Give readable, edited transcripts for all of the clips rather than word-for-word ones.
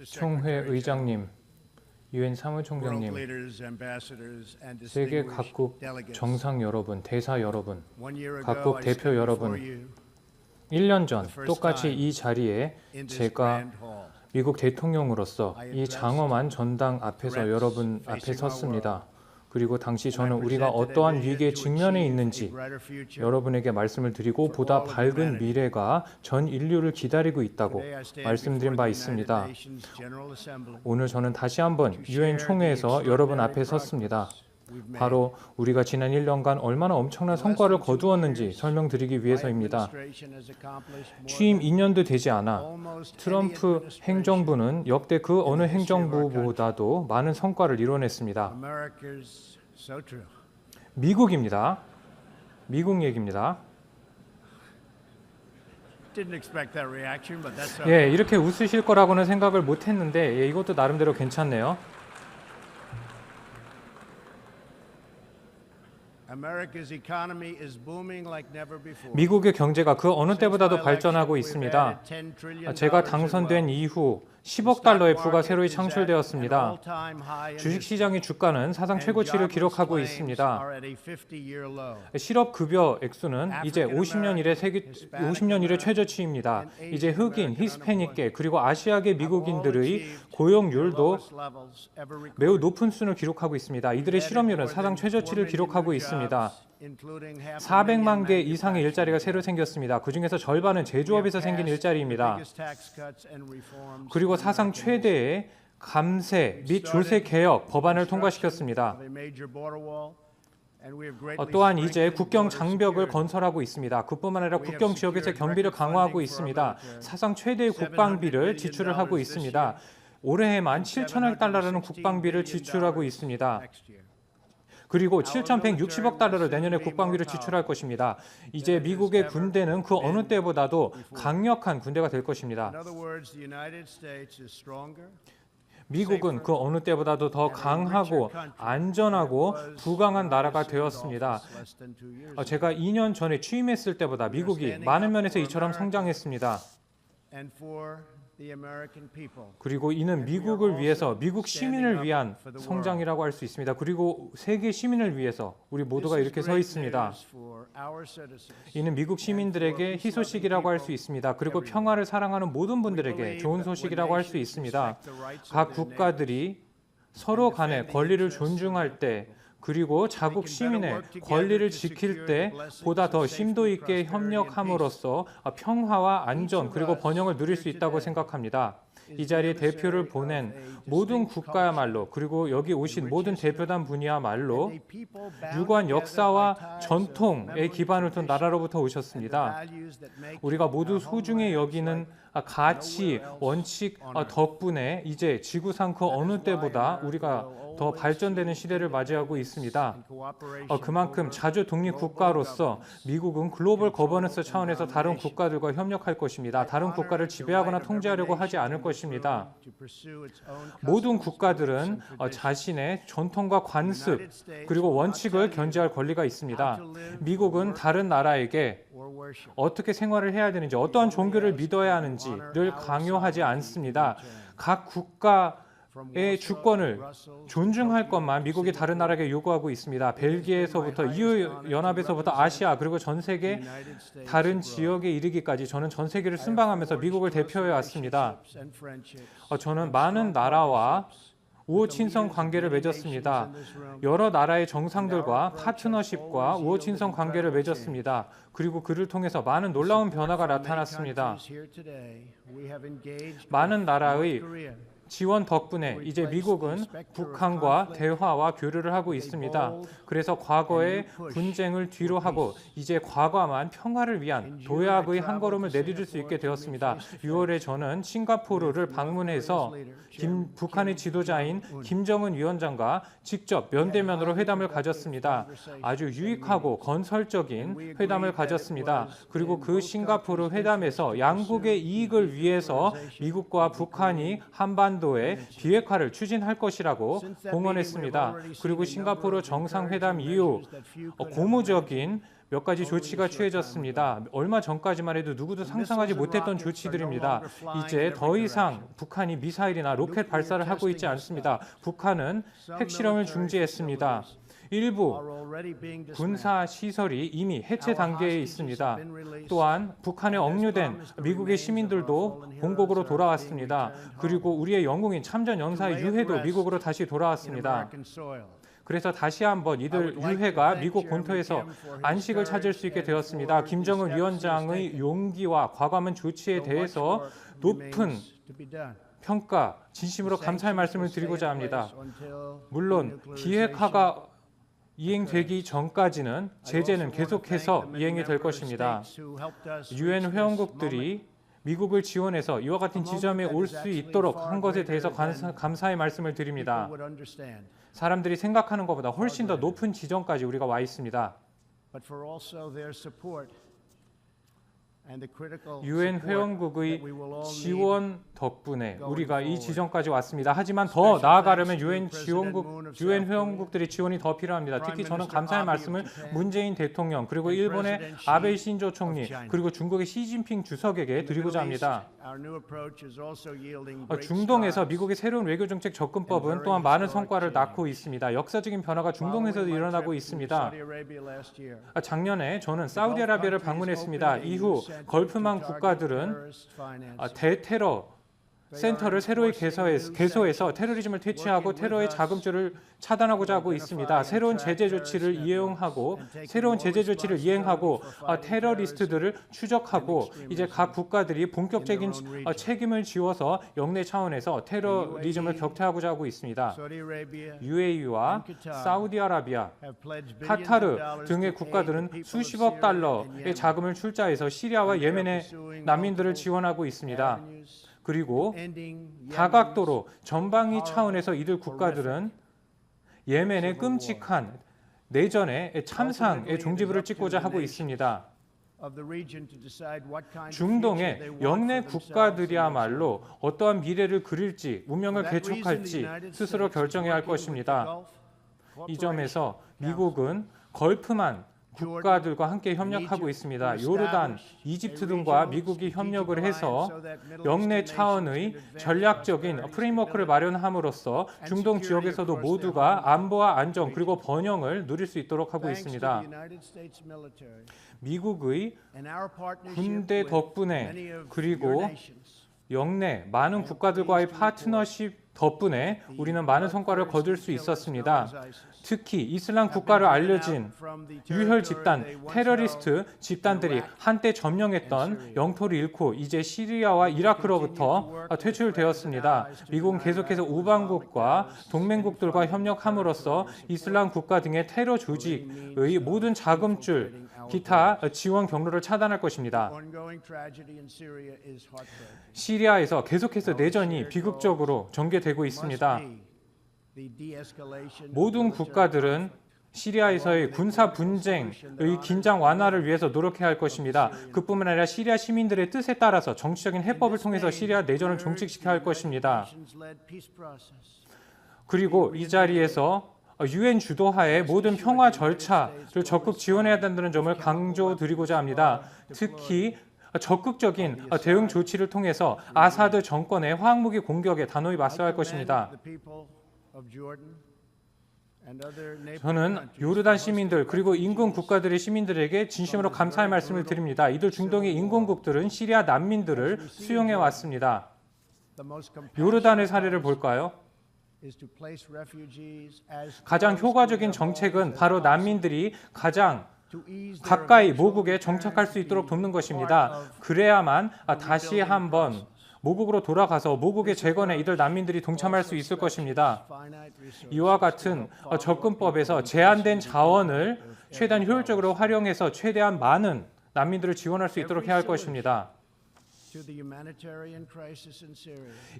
총회 의장님, 유엔 사무총장님, 세계 각국 정상 여러분, 대사 여러분, 각국 대표 여러분, 1년 전 똑같이 이 자리에 제가 미국 대통령으로서 이 장엄한 전당 앞에서 여러분 앞에 섰습니다. 그리고 당시 저는 우리가 어떠한 위기에 직면해 있는지 여러분에게 말씀을 드리고 보다 밝은 미래가 전 인류를 기다리고 있다고 말씀드린 바 있습니다. 오늘 저는 다시 한번 유엔 총회에서 여러분 앞에 섰습니다. 바로 우리가 지난 1년간 얼마나 엄청난 성과를 거두었는지 설명드리기 위해서입니다. 취임 2년도 되지 않아 트럼프 행정부는 역대 그 어느 행정부보다도 많은 성과를 이뤄냈습니다. 미국입니다. 미국 얘기입니다. 예, 이렇게 웃으실 거라고는 생각을 못했는데 예, 이것도 나름대로 괜찮네요. 미국의 경제가 그 어느 때보다도 발전하고 있습니다. 제가 당선된 이후 10억 달러의 부가 새로이 창출되었습니다. 주식시장의 주가는 사상 최고치를 기록하고 있습니다. 실업급여 액수는 이제 50년 이래 최저치입니다. 이제 흑인, 히스패닉계 그리고 아시아계 미국인들의 고용률도 매우 높은 수준을 기록하고 있습니다. 이들의 실업률은 사상 최저치를 기록하고 있습니다. 400만 개 이상의 일자리가 새로 생겼습니다. 그 중에서 절반은 제조업에서 생긴 일자리입니다. 그리고 사상 최대의 감세 및 줄세 개혁 법안을 통과시켰습니다. 또한 이제 국경 장벽을 건설하고 있습니다. 그뿐만 아니라 국경 지역에서 경비를 강화하고 있습니다. 사상 최대의 국방비를 지출을 하고 있습니다. 올해에만 7천억 달러라는 국방비를 지출하고 있습니다. 그리고 7,160억 달러를 내년에 국방비로 지출할 것입니다. 이제 미국의 군대는 그 어느 때보다도 강력한 군대가 될 것입니다. 미국은 그 어느 때보다도 더 강하고 안전하고 부강한 나라가 되었습니다. 제가 2년 전에 취임했을 때보다 미국이 많은 면에서 이처럼 성장했습니다. 그리고 이는 미국을 위해서, 미국 시민을 위한 성장이라고 할 수 있습니다. 그리고 세계 시민을 위해서 우리 모두가 이렇게 서 있습니다. 이는 미국 시민들에게 희소식이라고 할 수 있습니다. 그리고 평화를 사랑하는 모든 분들에게 좋은 소식이라고 할 수 있습니다. 각 국가들이 서로 간의 권리를 존중할 때 그리고 자국 시민의 권리를 지킬 때 보다 더 심도 있게 협력함으로써 평화와 안전 그리고 번영을 누릴 수 있다고 생각합니다. 이 자리에 대표를 보낸 모든 국가야말로 그리고 여기 오신 모든 대표단 분이야말로 유구한 역사와 전통의 기반을 둔 나라로부터 오셨습니다. 우리가 모두 소중히 여기는 가치, 원칙 덕분에 이제 지구상 그 어느 때보다 우리가 더 발전되는 시대를 맞이하고 있습니다. 그만큼 자주 독립 국가로서 미국은 글로벌 거버넌스 차원에서 다른 국가들과 협력할 것입니다. 다른 국가를 지배하거나 통제하려고 하지 않을 것입니다. 모든 국가들은 자신의 전통과 관습 그리고 원칙을 견지할 권리가 있습니다. 미국은 다른 나라에게 어떻게 생활을 해야 되는지, 어떠한 종교를 믿어야 하는지를 강요하지 않습니다. 각 국가의 주권을 존중할 것만 미국이 다른 나라에게 요구하고 있습니다. 벨기에에서부터 EU 연합에서부터 아시아 그리고 전 세계 다른 지역에 이르기까지 저는 전 세계를 순방하면서 미국을 대표해 왔습니다. 저는 많은 나라와 우호 친선 관계를 맺었습니다. 여러 나라의 정상들과 파트너십과 우호 친선 관계를 맺었습니다. 그리고 그를 통해서 많은 놀라운 변화가 나타났습니다. 많은 나라의 지원 덕분에 이제 미국은 북한과 대화와 교류를 하고 있습니다. 그래서 과거의 분쟁을 뒤로 하고 이제 과거만 평화를 위한 도약의 한 걸음을 내디딜 수 있게 되었습니다. 6월에 저는 싱가포르를 방문해서 북한의 지도자인 김정은 위원장과 직접 면대면으로 회담을 가졌습니다. 아주 유익하고 건설적인 회담을 가졌습니다. 그리고 그 싱가포르 회담에서 양국의 이익을 위해서 미국과 북한이 한반도에 비핵화를 추진할 것이라고 공언했습니다. 그리고 싱가포르 정상회담 이후 고무적인 몇 가지 조치가 취해졌습니다. 얼마 전까지만 해도 누구도 상상하지 못했던 조치들입니다. 이제 더 이상 북한이 미사일이나 로켓 발사를 하고 있지 않습니다. 북한은 핵실험을 중지했습니다. 일부 군사 시설이 이미 해체 단계에 있습니다. 또한 북한에 억류된 미국의 시민들도 본국으로 돌아왔습니다. 그리고 우리의 영웅인 참전 연사의 유해도 미국으로 다시 돌아왔습니다. 그래서 다시 한번 이들 유해가 미국 본토에서 안식을 찾을 수 있게 되었습니다. 김정은 위원장의 용기와 과감한 조치에 대해서 높은 평가, 진심으로 감사의 말씀을 드리고자 합니다. 물론 비핵화가 이행되기 전까지는 제재는 계속해서 이행이 될 것입니다. 유엔 회원국들이 미국을 지원해서 이와 같은 지점에 올 수 있도록 한 것에 대해서 감사의 말씀을 드립니다. 사람들이 생각하는 것보다 훨씬 더 높은 지점까지 우리가 와 있습니다. 유엔 회원국의 지원 덕분에 우리가 이 지점까지 왔습니다. 하지만 더 나아가려면 유엔 회원국들의 지원이 더 필요합니다. 특히 저는 감사의 말씀을 문재인 대통령, 그리고 일본의 아베 신조 총리, 그리고 중국의 시진핑 주석에게 드리고자 합니다. 중동에서 미국의 새로운 외교 정책 접근법은 또한 많은 성과를 낳고 있습니다. 역사적인 변화가 중동에서도 일어나고 있습니다. 작년에 저는 사우디아라비아를 방문했습니다. 이후 걸프만 국가들은 대테러 센터를 새로이 개소해서 테러리즘을 퇴치하고 테러의 자금줄을 차단하고자 하고 있습니다. 새로운 제재 조치를 이행하고 테러리스트들을 추적하고 이제 각 국가들이 본격적인 책임을 지워서 영내 차원에서 테러리즘을 격퇴하고자 하고 있습니다. UAE와 사우디아라비아, 카타르 등의 국가들은 수십억 달러의 자금을 출자해서 시리아와 예멘의 난민들을 지원하고 있습니다. 그리고 다각도로 전방위 차원에서 이들 국가들은 예멘의 끔찍한 내전의 참상의 종지부를 찍고자 하고 있습니다. 중동의 영내 국가들이야말로 어떠한 미래를 그릴지, 운명을 개척할지 스스로 결정해야 할 것입니다. 이 점에서 미국은 걸프만 국가들과 함께 협력하고 있습니다. 요르단, 이집트 등과 미국이 협력을 해서 영내 차원의 전략적인 프레임워크를 마련함으로써 중동 지역에서도 모두가 안보와 안정 그리고 번영을 누릴 수 있도록 하고 있습니다. 미국의 군대 덕분에 그리고 영내 많은 국가들과의 파트너십 덕분에 우리는 많은 성과를 거둘 수 있었습니다. 특히 이슬람 국가로 알려진 유혈 집단, 테러리스트 집단들이 한때 점령했던 영토를 잃고 이제 시리아와 이라크로부터 퇴출되었습니다. 미국은 계속해서 우방국과 동맹국들과 협력함으로써 이슬람 국가 등의 테러 조직의 모든 자금줄, 기타 지원 경로를 차단할 것입니다. 시리아에서 계속해서 내전이 비극적으로 전개되고 있습니다. 모든 국가들은 시리아에서의 군사 분쟁의 긴장 완화를 위해서 노력해야 할 것입니다. 그뿐만 아니라 시리아 시민들의 뜻에 따라서 정치적인 해법을 통해서 시리아 내전을 종식시켜야 할 것입니다. 그리고 이 자리에서 유엔 주도하에 모든 평화 절차를 적극 지원해야 된다는 점을 강조드리고자 합니다. 특히 적극적인 대응 조치를 통해서 아사드 정권의 화학무기 공격에 단호히 맞서야 할 것입니다. 저는 요르단 시민들 그리고 인근 국가들의 시민들에게 진심으로 감사의 말씀을 드립니다. 이들 중동의 인근국들은 시리아 난민들을 수용해 왔습니다. 요르단의 사례를 볼까요? 가장 효과적인 정책은 바로 난민들이 가장 가까이 모국에 정착할 수 있도록 돕는 것입니다. 그래야만 다시 한번 모국으로 돌아가서 모국의 재건에 이들 난민들이 동참할 수 있을 것입니다. 이와 같은 접근법에서 제한된 자원을 최대한 효율적으로 활용해서 최대한 많은 난민들을 지원할 수 있도록 해야 할 것입니다.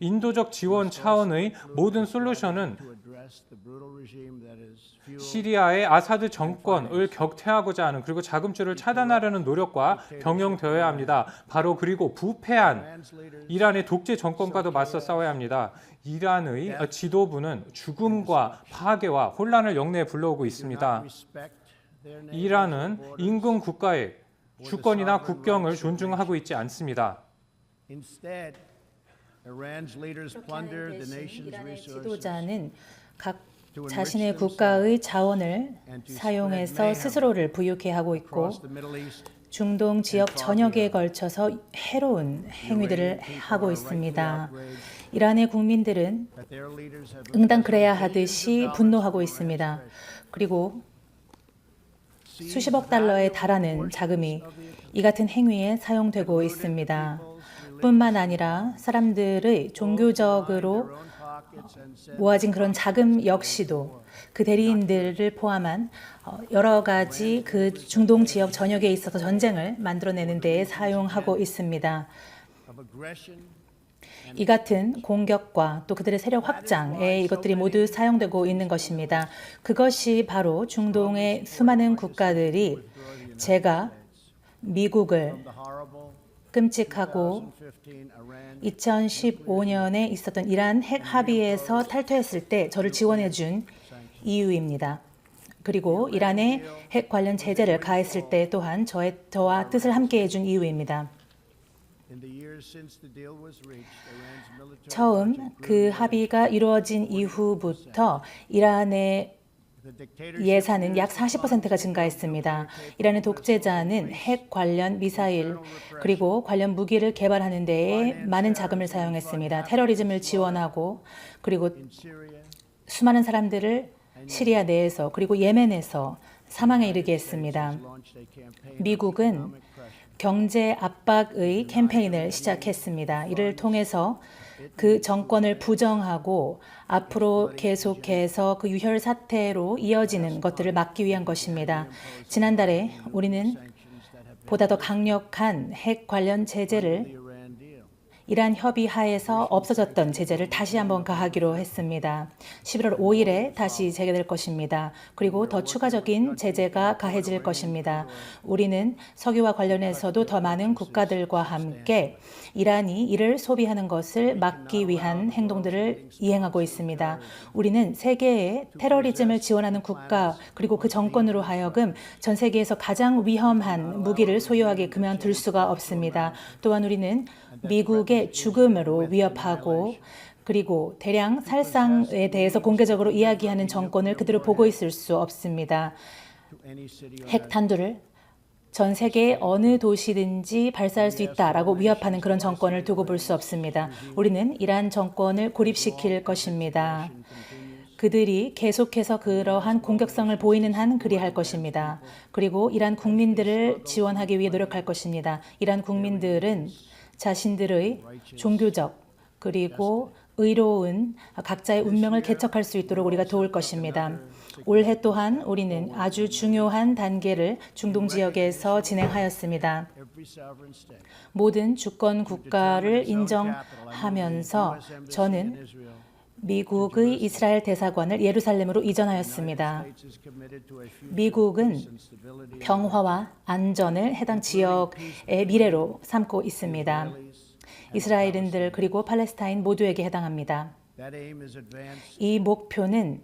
인도적 지원 차원의 모든 솔루션은 시리아의 아사드 정권을 격퇴하고자 하는 그리고 자금줄을 차단하려는 노력과 병행되어야 합니다. 바로 그리고 부패한 이란의 독재 정권과도 맞서 싸워야 합니다. 이란의 지도부는 죽음과 파괴와 혼란을 영내에 불러오고 있습니다. 이란은 인근 국가의 주권이나 국경을 존중하고 있지 않습니다. 이란의 지도자는 각 자신의 국가의 자원을 사용해서 스스로를 부유케 하고 있고 중동 지역 전역에 걸쳐서 해로운 행위들을 하고 있습니다. 이란의 국민들은 응당 그래야 하듯이 분노하고 있습니다. 그리고 수십억 달러에 달하는 자금이 이 같은 행위에 사용되고 있습니다. 뿐만 아니라 사람들의 종교적으로 모아진 그런 자금 역시도 그 대리인들을 포함한 여러 가지 그 중동 지역 전역에 있어서 전쟁을 만들어내는 데에 사용하고 있습니다. 이 같은 공격과 또 그들의 세력 확장에 이것들이 모두 사용되고 있는 것입니다. 그것이 바로 중동의 수많은 국가들이 제가 미국을 끔찍하고 2015년에 있었던 이란 핵 합의에서 탈퇴했을 때 저를 지원해 준 이유입니다. 그리고 이란의 핵 관련 제재를 가했을 때 또한 저와 뜻을 함께 해준 이유입니다. 처음 그 합의가 이루어진 이후부터 이란의 예산은 약 40%가 증가했습니다. 이란의 독재자는 핵 관련 미사일 그리고 관련 무기를 개발하는 데에 많은 자금을 사용했습니다. 테러리즘을 지원하고 그리고 수많은 사람들을 시리아 내에서 그리고 예멘에서 사망에 이르게 했습니다. 미국은 경제 압박의 캠페인을 시작했습니다. 이를 통해서 그 정권을 부정하고 앞으로 계속해서 그 유혈 사태로 이어지는 것들을 막기 위한 것입니다. 지난달에 우리는 보다 더 강력한 핵 관련 제재를 이란 협의 하에서 없어졌던 제재를 다시 한번 가하기로 했습니다. 11월 5일에 다시 재개될 것입니다. 그리고 더 추가적인 제재가 가해질 것입니다. 우리는 석유와 관련해서도 더 많은 국가들과 함께 이란이 이를 소비하는 것을 막기 위한 행동들을 이행하고 있습니다. 우리는 세계의 테러리즘을 지원하는 국가 그리고 그 정권으로 하여금 전 세계에서 가장 위험한 무기를 소유하게 그만둘 수가 없습니다. 또한 우리는 미국의 죽음으로 위협하고 그리고 대량 살상에 대해서 공개적으로 이야기하는 정권을 그대로 보고 있을 수 없습니다. 핵탄두를 전 세계의 어느 도시든지 발사할 수 있다라고 위협하는 그런 정권을 두고 볼 수 없습니다. 우리는 이란 정권을 고립시킬 것입니다. 그들이 계속해서 그러한 공격성을 보이는 한 그리할 것입니다. 그리고 이란 국민들을 지원하기 위해 노력할 것입니다. 이란 국민들은 자신들의 종교적 그리고 의로운 각자의 운명을 개척할 수 있도록 우리가 도울 것입니다. 올해 또한 우리는 아주 중요한 단계를 중동 지역에서 진행하였습니다. 모든 주권 국가를 인정하면서 저는 미국의 이스라엘 대사관을 예루살렘으로 이전하였습니다. 미국은 평화와 안전을 해당 지역의 미래로 삼고 있습니다. 이스라엘인들 그리고 팔레스타인 모두에게 해당합니다. 이 목표는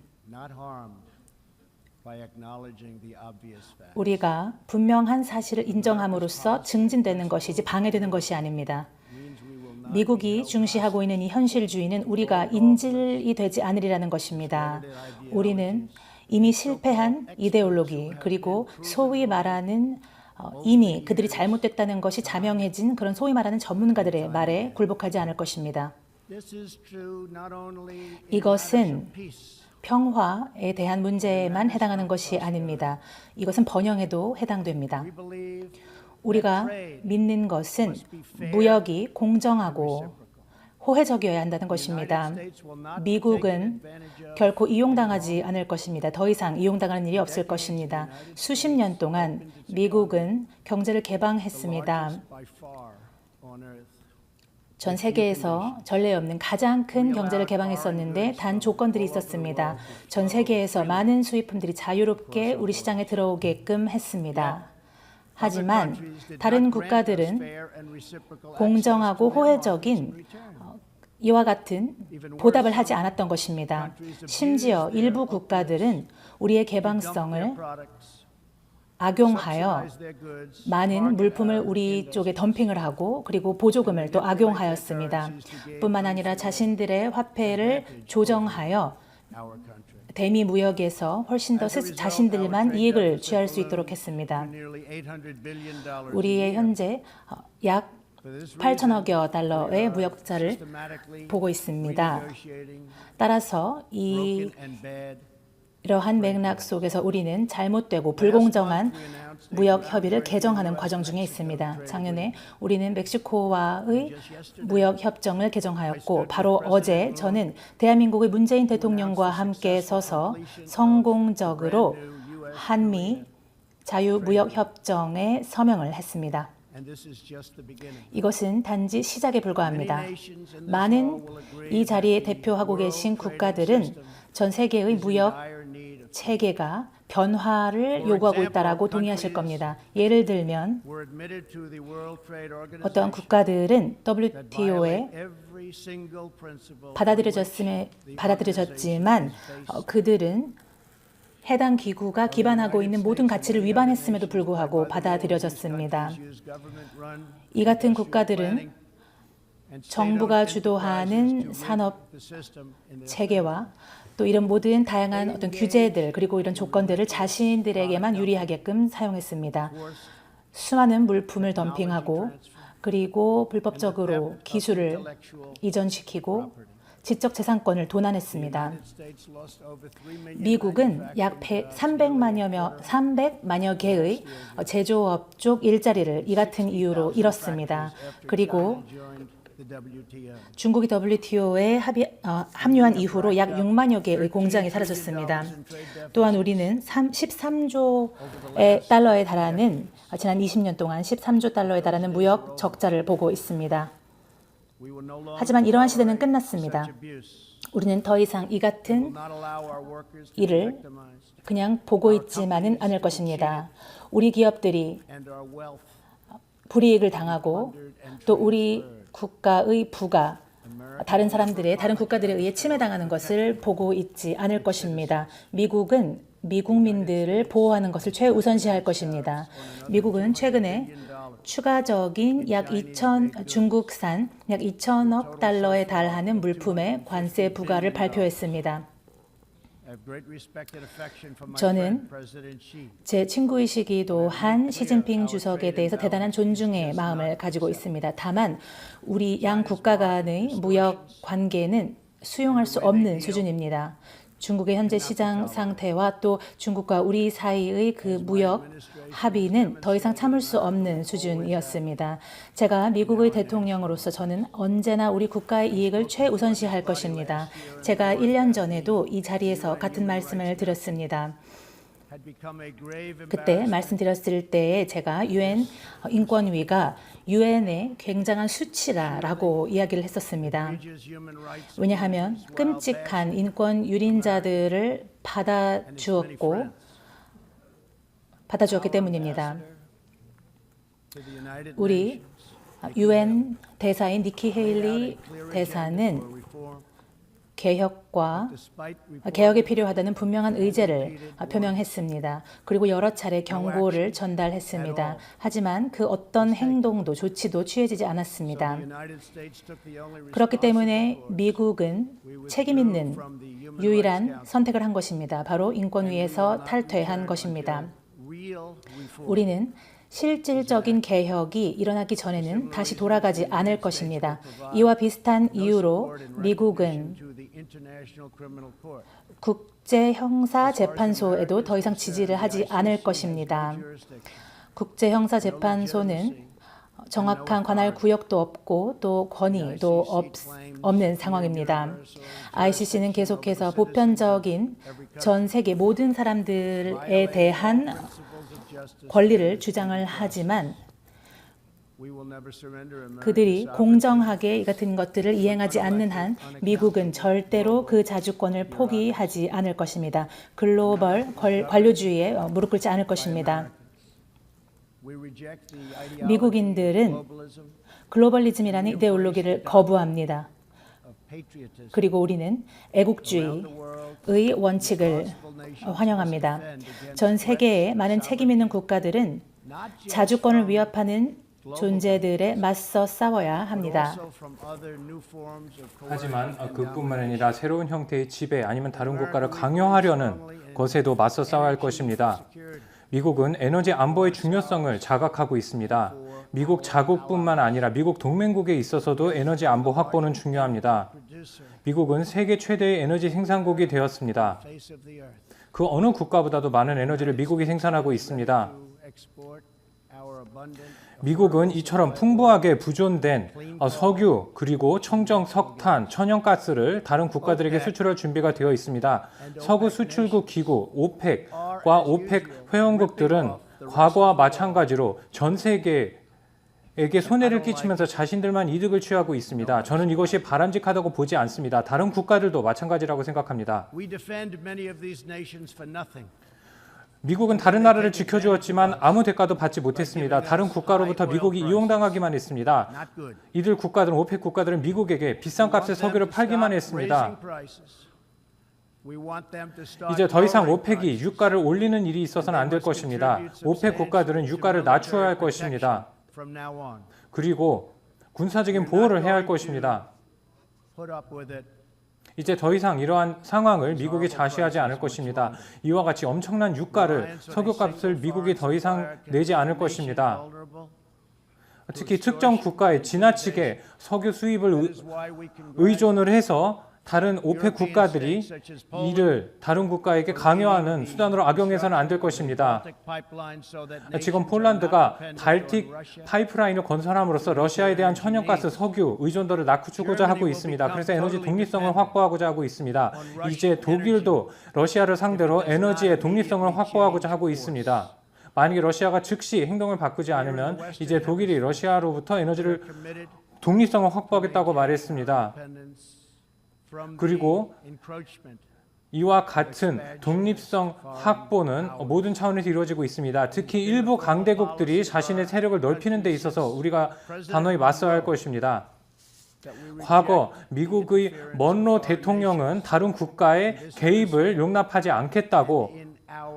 우리가 분명한 사실을 인정함으로써 증진되는 것이지 방해되는 것이 아닙니다. 미국이 중시하고 있는 이 현실주의는 우리가 인질이 되지 않으리라는 것입니다. 우리는 이미 실패한 이데올로기 그리고 소위 말하는 이미 그들이 잘못됐다는 것이 자명해진 그런 소위 말하는 전문가들의 말에 굴복하지 않을 것입니다. 이것은 평화에 대한 문제에만 해당하는 것이 아닙니다. 이것은 번영에도 해당됩니다. 우리가 믿는 것은 무역이 공정하고 호혜적이어야 한다는 것입니다. 미국은 결코 이용당하지 않을 것입니다. 더 이상 이용당하는 일이 없을 것입니다. 수십 년 동안 미국은 경제를 개방했습니다. 전 세계에서 전례 없는 가장 큰 경제를 개방했었는데 단 조건들이 있었습니다. 전 세계에서 많은 수입품들이 자유롭게 우리 시장에 들어오게끔 했습니다. 하지만 다른 국가들은 공정하고 호혜적인 이와 같은 보답을 하지 않았던 것입니다. 심지어 일부 국가들은 우리의 개방성을 악용하여 많은 물품을 우리 쪽에 덤핑을 하고 그리고 보조금을 또 악용하였습니다. 뿐만 아니라 자신들의 화폐를 조정하여 대미 무역에서 훨씬 더 자신들만 이익을 취할 수 있도록 했습니다. 우리의 현재 약 8천억여 달러의 무역 적자를 보고 있습니다. 따라서 이러한 맥락 속에서 우리는 잘못되고 불공정한 무역 협의를 개정하는 과정 중에 있습니다. 작년에 우리는 멕시코와의 무역 협정을 개정하였고 바로 어제 저는 대한민국의 문재인 대통령과 함께 서서 성공적으로 한미 자유무역 협정에 서명을 했습니다. 이것은 단지 시작에 불과합니다. 많은 이 자리에 대표하고 계신 국가들은 전 세계의 무역 체계가 변화를 요구하고 있다고 동의하실 겁니다. 예를 들면 어떠한 국가들은 WTO에 받아들여졌지만 그들은 해당 기구가 기반하고 있는 모든 가치를 위반했음에도 불구하고 받아들여졌습니다. 이 같은 국가들은 정부가 주도하는 산업 체계와 또 이런 모든 다양한 어떤 규제들 그리고 이런 조건들을 자신들에게만 유리하게끔 사용했습니다. 수많은 물품을 덤핑하고 그리고 불법적으로 기술을 이전시키고 지적재산권을 도난했습니다. 미국은 약 300만여 개의 제조업 쪽 일자리를 이 같은 이유로 잃었습니다. 그리고 중국이 WTO에 합류한 이후로 약 6만여 개의 공장이 사라졌습니다. 또한 우리는 13조 달러에 달하는 지난 20년 동안 13조 달러에 달하는 무역 적자를 보고 있습니다. 하지만 이러한 시대는 끝났습니다. 우리는 더 이상 이 같은 일을 그냥 보고 있지만은 않을 것입니다. 우리 기업들이 불이익을 당하고 또 우리 국가의 부가 다른 국가들에 의해 침해당하는 것을 보고 있지 않을 것입니다. 미국은 미국민들을 보호하는 것을 최우선시할 것입니다. 미국은 최근에 추가적인 중국산 약 2천억 달러에 달하는 물품의 관세 부과를 발표했습니다. 저는 제 친구이시기도 한 시진핑 주석에 대해서 대단한 존중의 마음을 가지고 있습니다. 다만 우리 양 국가 간의 무역 관계는 수용할 수 없는 수준입니다. 중국의 현재 시장 상태와 또 중국과 우리 사이의 그 무역 합의는 더 이상 참을 수 없는 수준이었습니다. 제가 미국의 대통령으로서 저는 언제나 우리 국가의 이익을 최우선시할 것입니다. 제가 1년 전에도 이 자리에서 같은 말씀을 드렸습니다. 그때 말씀드렸을 때에 제가 UN 인권위가 UN의 굉장한 수치라고 이야기를 했었습니다. 왜냐하면 끔찍한 인권 유린자들을 받아주었기 때문입니다. 우리 UN 대사인 니키 헤일리 대사는 개혁이 필요하다는 분명한 의제를 표명했습니다. 그리고 여러 차례 경고를 전달했습니다. 하지만 그 어떤 행동도 조치도 취해지지 않았습니다. 그렇기 때문에 미국은 책임 있는 유일한 선택을 한 것입니다. 바로 인권위에서 탈퇴한 것입니다. 우리는 실질적인 개혁이 일어나기 전에는 다시 돌아가지 않을 것입니다. 이와 비슷한 이유로 미국은 국제형사재판소에도 더 이상 지지를 하지 않을 것입니다. 국제형사재판소는 정확한 관할 구역도 없고 또 권위도 없는 상황입니다. ICC는 계속해서 보편적인 전 세계 모든 사람들에 대한 권리를 주장을 하지만 그들이 공정하게 이 같은 것들을 이행하지 않는 한 미국은 절대로 그 자주권을 포기하지 않을 것입니다. 글로벌 관료주의에 무릎 꿇지 않을 것입니다. 미국인들은 글로벌리즘이라는 이데올로기를 거부합니다. 그리고 우리는 애국주의의 원칙을 환영합니다. 전 세계의 많은 책임 있는 국가들은 자주권을 위협하는 존재들에 맞서 싸워야 합니다. 하지만 그뿐만 아니라 새로운 형태의 지배 아니면 다른 국가를 강요하려는 것에도 맞서 싸워야 할 것입니다. 미국은 에너지 안보의 중요성을 자각하고 있습니다. 미국 자국뿐만 아니라 미국 동맹국에 있어서도 에너지 안보 확보는 중요합니다. 미국은 세계 최대의 에너지 생산국이 되었습니다. 그 어느 국가보다도 많은 에너지를 미국이 생산하고 있습니다. 미국은 이처럼 풍부하게 부존된 석유 그리고 청정 석탄, 천연가스를 다른 국가들에게 수출할 준비가 되어 있습니다. 석유 수출국 기구 오펙과 오펙 회원국들은 과거와 마찬가지로 전 세계에게 손해를 끼치면서 자신들만 이득을 취하고 있습니다. 저는 이것이 바람직하다고 보지 않습니다. 다른 국가들도 마찬가지라고 생각합니다. 미국은 다른 나라를 지켜주었지만 아무 대가도 받지 못했습니다. 다른 국가로부터 미국이 이용당하기만 했습니다. 이들 국가들은 오펙 국가들은 미국에게 비싼 값에 석유를 팔기만 했습니다. 이제 더 이상 오펙이 유가를 올리는 일이 있어서는 안 될 것입니다. 오펙 국가들은 유가를 낮춰야 할 것입니다. 그리고 군사적인 보호를 해야 할 것입니다. 이제 더 이상 이러한 상황을 미국이 자시하지 않을 것입니다. 이와 같이 엄청난 유가를, 석유값을 미국이 더 이상 내지 않을 것입니다. 특히 특정 국가에 지나치게 석유 수입을 의존을 해서 다른 오펙 국가들이 이를 다른 국가에게 강요하는 수단으로 악용해서는 안 될 것입니다. 지금 폴란드가 발틱 파이프라인을 건설함으로써 러시아에 대한 천연가스, 석유 의존도를 낮추고자 하고 있습니다. 그래서 에너지 독립성을 확보하고자 하고 있습니다. 이제 독일도 러시아를 상대로 에너지의 독립성을 확보하고자 하고 있습니다. 만약에 러시아가 즉시 행동을 바꾸지 않으면 이제 독일이 러시아로부터 에너지를 독립성을 확보하겠다고 말했습니다. 그리고 이와 같은 독립성 확보는 모든 차원에서 이루어지고 있습니다. 특히 일부 강대국들이 자신의 세력을 넓히는 데 있어서 우리가 단호히 맞서야 할 것입니다. 과거 미국의 먼로 대통령은 다른 국가의 개입을 용납하지 않겠다고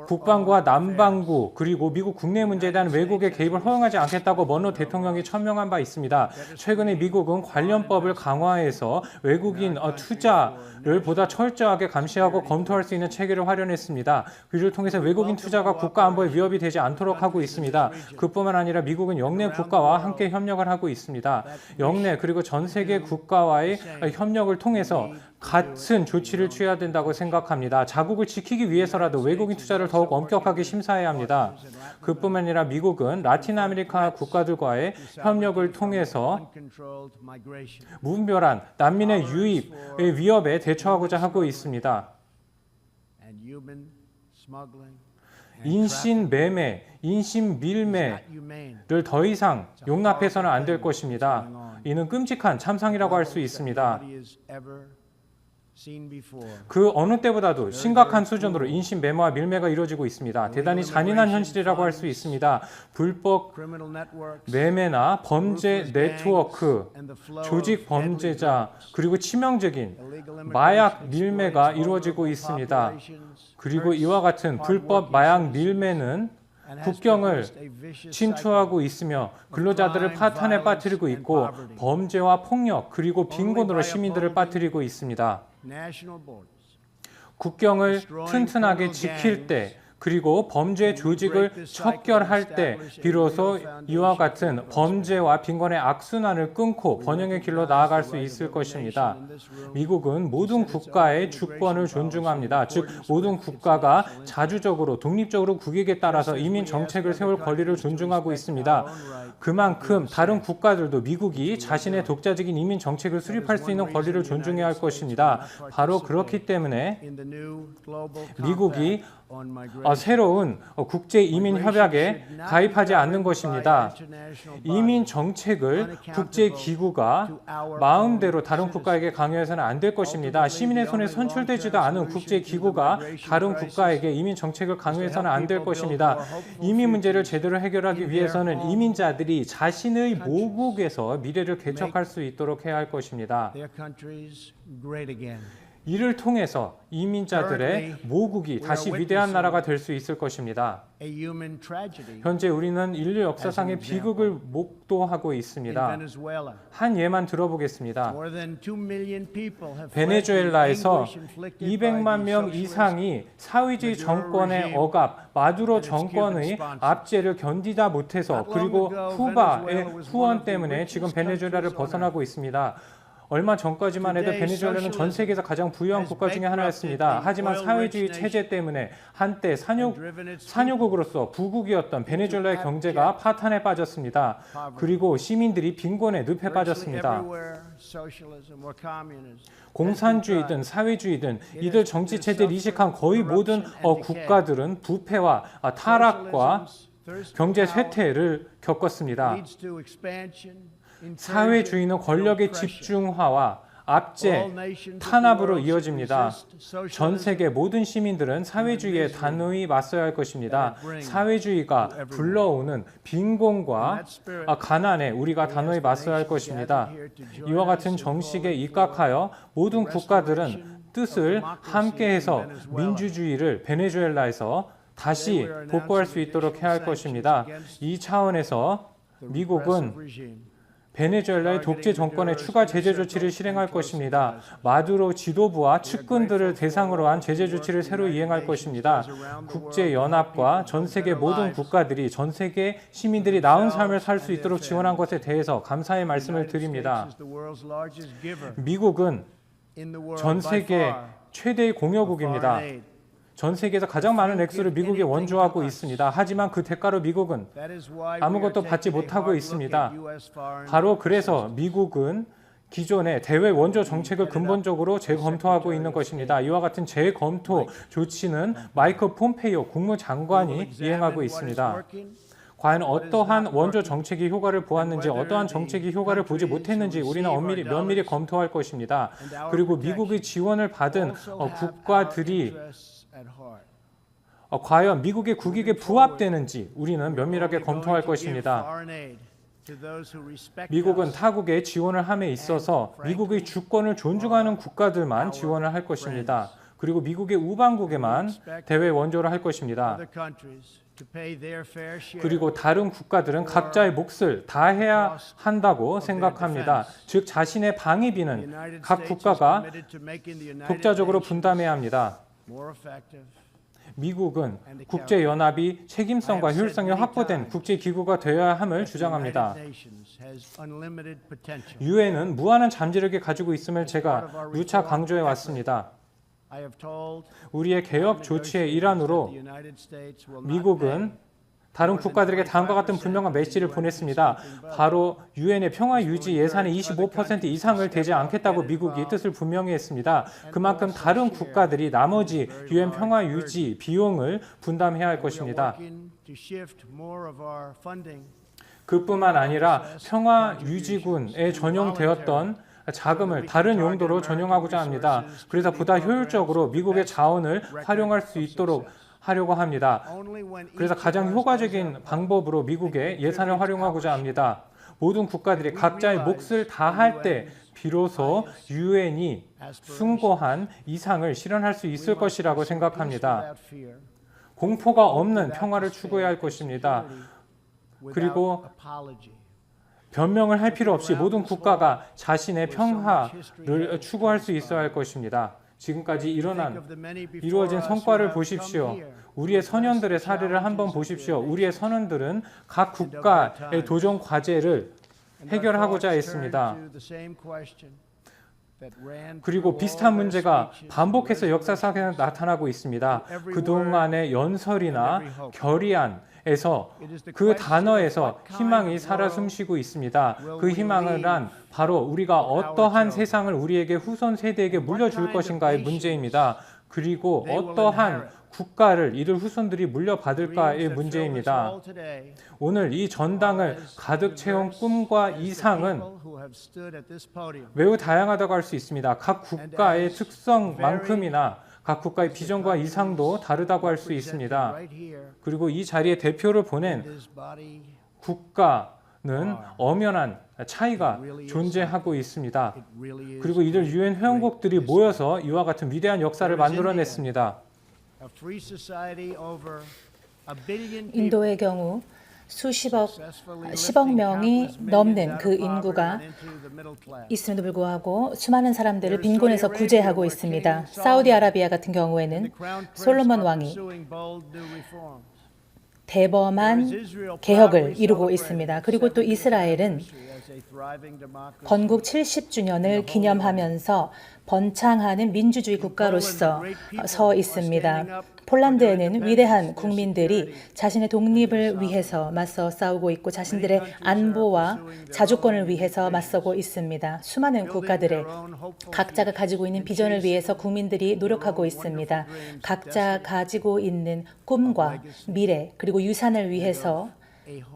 국방부와 남방부 그리고 미국 국내 문제에 대한 외국의 개입을 허용하지 않겠다고 먼로 대통령이 천명한 바 있습니다. 최근에 미국은 관련법을 강화해서 외국인 투자를 보다 철저하게 감시하고 검토할 수 있는 체계를 마련했습니다. 이를 통해서 외국인 투자가 국가 안보에 위협이 되지 않도록 하고 있습니다. 그뿐만 아니라 미국은 영내 국가와 함께 협력을 하고 있습니다. 영내 그리고 전 세계 국가와의 협력을 통해서 같은 조치를 취해야 된다고 생각합니다. 자국을 지키기 위해서라도 외국인 투자를 더욱 엄격하게 심사해야 합니다. 그뿐만 아니라 미국은 라틴 아메리카 국가들과의 협력을 통해서 무분별한 난민의 유입의 위협에 대처하고자 하고 있습니다. 인신매매, 인신밀매를 더 이상 용납해서는 안 될 것입니다. 이는 끔찍한 참상이라고 할 수 있습니다. 그 어느 때보다도 심각한 수준으로 인신매매와 밀매가 이루어지고 있습니다. 대단히 잔인한 현실이라고 할 수 있습니다. 불법 매매나 범죄 네트워크, 조직 범죄자, 그리고 치명적인 마약 밀매가 이루어지고 있습니다. 그리고 이와 같은 불법 마약 밀매는 국경을 침투하고 있으며 근로자들을 파탄에 빠뜨리고 있고 범죄와 폭력 그리고 빈곤으로 시민들을 빠뜨리고 있습니다. 국경을 튼튼하게 지킬 때 그리고 범죄 조직을 척결할 때 비로소 이와 같은 범죄와 빈곤의 악순환을 끊고 번영의 길로 나아갈 수 있을 것입니다. 미국은 모든 국가의 주권을 존중합니다. 즉 모든 국가가 자주적으로 독립적으로 국익에 따라서 이민 정책을 세울 권리를 존중하고 있습니다. 그만큼 다른 국가들도 미국이 자신의 독자적인 이민 정책을 수립할 수 있는 권리를 존중해야 할 것입니다. 바로 그렇기 때문에 미국이 새로운 국제 이민 협약에 가입하지 않는 것입니다. 이민 정책을 국제 기구가 마음대로 다른 국가에게 강요해서는 안 될 것입니다. 시민의 손에 선출되지도 않은 국제 기구가 다른 국가에게 이민 정책을 강요해서는 안 될 것입니다. 이민 문제를 제대로 해결하기 위해서는 이민자들이 자신의 모국에서 미래를 개척할 수 있도록 해야 할 것입니다. 이를 통해서 이민자들의 모국이 다시 위대한 나라가 될 수 있을 것입니다. 현재 우리는 인류 역사상의 비극을 목도하고 있습니다. 한 예만 들어보겠습니다. 베네수엘라에서 200만 명 이상이 사회주의 정권의 억압, 마두로 정권의 압제를 견디다 못해서 그리고 쿠바의 후원 때문에 지금 베네수엘라를 벗어나고 있습니다. 얼마 전까지만 해도 베네수엘라는 전 세계에서 가장 부유한 국가 중에 하나였습니다. 하지만 사회주의 체제 때문에 한때 산유국으로서 부국이었던 베네수엘라의 경제가 파탄에 빠졌습니다. 그리고 시민들이 빈곤에 늪에 빠졌습니다. 공산주의든 사회주의든 이들 정치 체제를 이식한 거의 모든 국가들은 부패와 타락과 경제 쇠퇴를 겪었습니다. 사회주의는 권력의 집중화와 압제, 탄압으로 이어집니다. 전 세계 모든 시민들은 사회주의에 단호히 맞서야 할 것입니다. 사회주의가 불러오는 빈곤과 가난에 우리가 단호히 맞서야 할 것입니다. 이와 같은 정식에 입각하여 모든 국가들은 뜻을 함께해서 민주주의를 베네수엘라에서 다시 복구할 수 있도록 해야 할 것입니다. 이 차원에서 미국은 베네수엘라의 독재 정권에 추가 제재 조치를 실행할 것입니다. 마두로 지도부와 측근들을 대상으로 한 제재 조치를 새로 이행할 것입니다. 국제연합과 전 세계 모든 국가들이 전 세계 시민들이 나은 삶을 살 수 있도록 지원한 것에 대해서 감사의 말씀을 드립니다. 미국은 전 세계 최대의 공여국입니다. 전 세계에서 가장 많은 액수를 미국이 원조하고 있습니다. 하지만 그 대가로 미국은 아무것도 받지 못하고 있습니다. 바로 그래서 미국은 기존의 대외 원조 정책을 근본적으로 재검토하고 있는 것입니다. 이와 같은 재검토 조치는 마이크 폼페이오 국무장관이 이행하고 있습니다. 과연 어떠한 원조 정책이 효과를 보았는지 어떠한 정책이 효과를 보지 못했는지 우리는 면밀히 검토할 것입니다. 그리고 미국의 지원을 받은 국가들이 과연 미국의 국익에 부합되는지 우리는 면밀하게 검토할 것입니다. 미국은 타국에 지원을 함에 있어서 미국의 주권을 존중하는 국가들만 지원을 할 것입니다. 그리고 미국의 우방국에만 대외 원조를 할 것입니다. 그리고 다른 국가들은 각자의 몫을 다해야 한다고 생각합니다. 즉 자신의 방위비는 각 국가가 독자적으로 분담해야 합니다. 미국은 국제연합이 책임성과 효율성이 확보된 국제기구가 되어야 함을 주장합니다. 유엔은 무한한 잠재력을 가지고 있음을 제가 누차 강조해 왔습니다. 우리의 개혁 조치의 일환으로 미국은 다른 국가들에게 다음과 같은 분명한 메시지를 보냈습니다. 바로 유엔의 평화 유지 예산의 25% 이상을 대지 않겠다고 미국이 뜻을 분명히 했습니다. 그만큼 다른 국가들이 나머지 유엔 평화 유지 비용을 분담해야 할 것입니다. 그뿐만 아니라 평화 유지군에 전용되었던 자금을 다른 용도로 전용하고자 합니다. 그래서 보다 효율적으로 미국의 자원을 활용할 수 있도록 하려고 합니다. 그래서 가장 효과적인 방법으로 미국의 예산을 활용하고자 합니다. 모든 국가들이 각자의 몫을 다할 때 비로소 유엔이 숭고한 이상을 실현할 수 있을 것이라고 생각합니다. 공포가 없는 평화를 추구해야 할 것입니다. 그리고 변명을 할 필요 없이 모든 국가가 자신의 평화를 추구할 수 있어야 할 것입니다. 지금까지 이루어진 성과를 보십시오. 우리의 선현들의 사례를 한번 보십시오. 우리의 선현들은 각 국가의 도전 과제를 해결하고자 했습니다. 그리고 비슷한 문제가 반복해서 역사상에 나타나고 있습니다. 그동안의 연설이나 결의안에서 그 단어에서 희망이 살아 숨쉬고 있습니다. 그 희망은 바로 우리가 어떠한 세상을 우리에게 후손 세대에게 물려줄 것인가의 문제입니다. 그리고 어떠한 국가를 이들 후손들이 물려받을까의 문제입니다. 오늘 이 전당을 가득 채운 꿈과 이상은 매우 다양하다고 할 수 있습니다. 각 국가의 특성만큼이나 각 국가의 비전과 이상도 다르다고 할 수 있습니다. 그리고 이 자리에 대표를 보낸 국가는 엄연한 차이가 존재하고 있습니다. 그리고 이들 유엔 회원국들이 모여서 이와 같은 위대한 역사를 만들어냈습니다. 인도의 경우 10억 명이 넘는 그 인구가 있음에도 불구하고 수많은 사람들을 빈곤에서 구제하고 있습니다. 사우디아라비아 같은 경우에는 솔로몬 왕이 대범한 개혁을 이루고 있습니다. 그리고 또 이스라엘은 건국 70주년을 기념하면서 번창하는 민주주의 국가로서 서 있습니다. 폴란드에는 위대한 국민들이 자신의 독립을 위해서 맞서 싸우고 있고 자신들의 안보와 자주권을 위해서 맞서고 있습니다. 수많은 국가들의 각자가 가지고 있는 비전을 위해서 국민들이 노력하고 있습니다. 각자 가지고 있는 꿈과 미래 그리고 유산을 위해서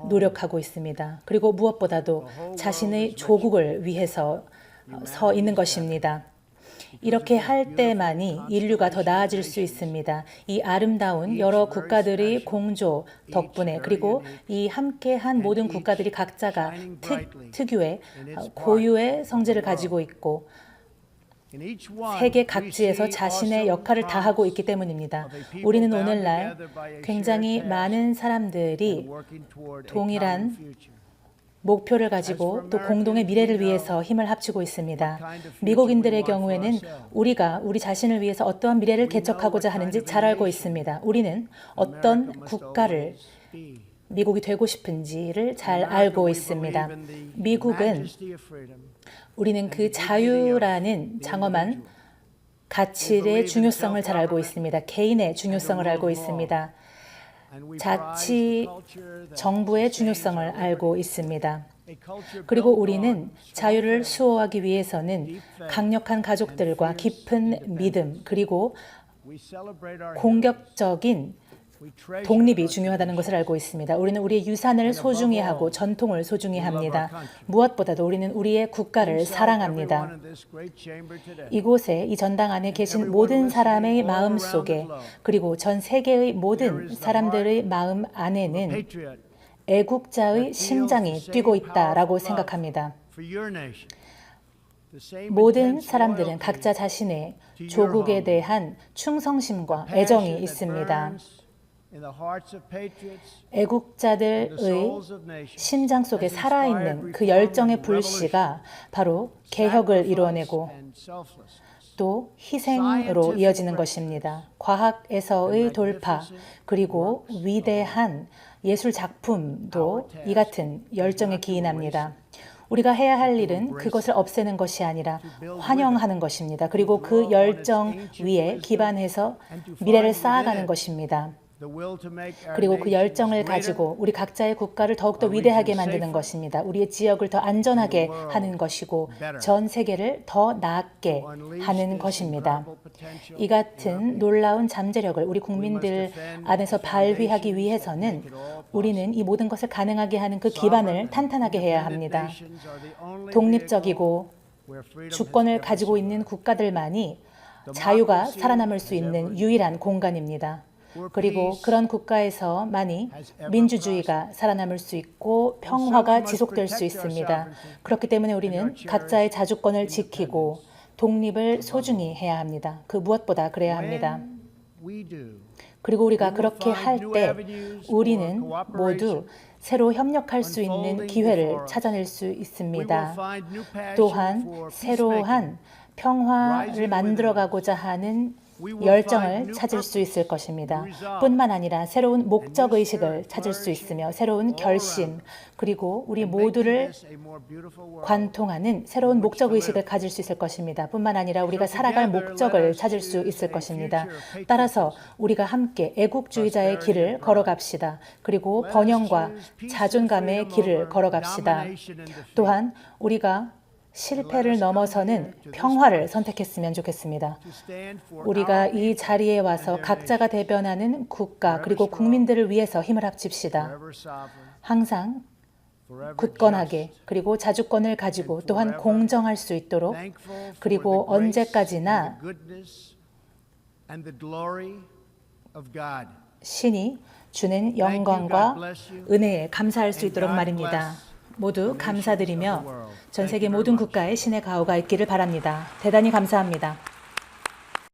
노력하고 있습니다. 그리고 무엇보다도 자신의 조국을 위해서 서 있는 것입니다. 이렇게 할 때만이 인류가 더 나아질 수 있습니다. 이 아름다운 여러 국가들의 공조 덕분에 그리고 이 함께한 모든 국가들이 각자가 특유의 고유의 성질을 가지고 있고 세계 각지에서 자신의 역할을 다하고 있기 때문입니다. 우리는 오늘날 굉장히 많은 사람들이 동일한 목표를 가지고 또 공동의 미래를 위해서 힘을 합치고 있습니다. 미국인들의 경우에는 우리가 우리 자신을 위해서 어떠한 미래를 개척하고자 하는지 잘 알고 있습니다. 우리는 어떤 국가를 미국이 되고 싶은지를 잘 알고 있습니다. 미국은 우리는 그 자유라는 장엄한 가치의 중요성을 잘 알고 있습니다. 개인의 중요성을 알고 있습니다. 자치 정부의 중요성을 알고 있습니다. 그리고 우리는 자유를 수호하기 위해서는 강력한 가족들과 깊은 믿음 그리고 공격적인 독립이 중요하다는 것을 알고 있습니다. 우리는 우리의 유산을 소중히 하고 전통을 소중히 합니다. 무엇보다도 우리는 우리의 국가를 사랑합니다. 이곳에 이 전당 안에 계신 모든 사람의 마음 속에 그리고 전 세계의 모든 사람들의 마음 안에는 애국자의 심장이 뛰고 있다라고 생각합니다. 모든 사람들은 각자 자신의 조국에 대한 충성심과 애정이 있습니다. 애국자들의 심장 속에 살아있는 그 열정의 불씨가 바로 개혁을 이루어내고 또 희생으로 이어지는 것입니다. 과학에서의 돌파 그리고 위대한 예술 작품도 이 같은 열정에 기인합니다. 우리가 해야 할 일은 그것을 없애는 것이 아니라 환영하는 것입니다. 그리고 그 열정 위에 기반해서 미래를 쌓아가는 것입니다. 그리고 그 열정을 가지고 우리 각자의 국가를 더욱더 위대하게 만드는 것입니다. 우리의 지역을 더 안전하게 하는 것이고 전 세계를 더 낫게 하는 것입니다. 이 같은 놀라운 잠재력을 우리 국민들 안에서 발휘하기 위해서는 우리는 이 모든 것을 가능하게 하는 그 기반을 탄탄하게 해야 합니다. 독립적이고 주권을 가지고 있는 국가들만이 자유가 살아남을 수 있는 유일한 공간입니다. 그리고 그런 국가에서만이 민주주의가 살아남을 수 있고 평화가 지속될 수 있습니다. 그렇기 때문에 우리는 각자의 자주권을 지키고 독립을 소중히 해야 합니다. 그 무엇보다 그래야 합니다. 그리고 우리가 그렇게 할 때 우리는 모두 새로 협력할 수 있는 기회를 찾아낼 수 있습니다. 또한 새로운 평화를 만들어가고자 하는 열정을 찾을 수 있을 것입니다. 뿐만 아니라 새로운 목적의식을 찾을 수 있으며 새로운 결심 그리고 우리 모두를 관통하는 새로운 목적의식을 가질 수 있을 것입니다. 뿐만 아니라 우리가 살아갈 목적을 찾을 수 있을 것입니다. 따라서 우리가 함께 애국주의자의 길을 걸어갑시다. 그리고 번영과 자존감의 길을 걸어갑시다. 또한 우리가 실패를 넘어서는 평화를 선택했으면 좋겠습니다. 우리가 이 자리에 와서 각자가 대변하는 국가 그리고 국민들을 위해서 힘을 합칩시다. 항상 굳건하게 그리고 자주권을 가지고 또한 공정할 수 있도록 그리고 언제까지나 신이 주는 영광과 은혜에 감사할 수 있도록 말입니다. 모두 감사드리며 전 세계 모든 국가에 신의 가호가 있기를 바랍니다. 대단히 감사합니다.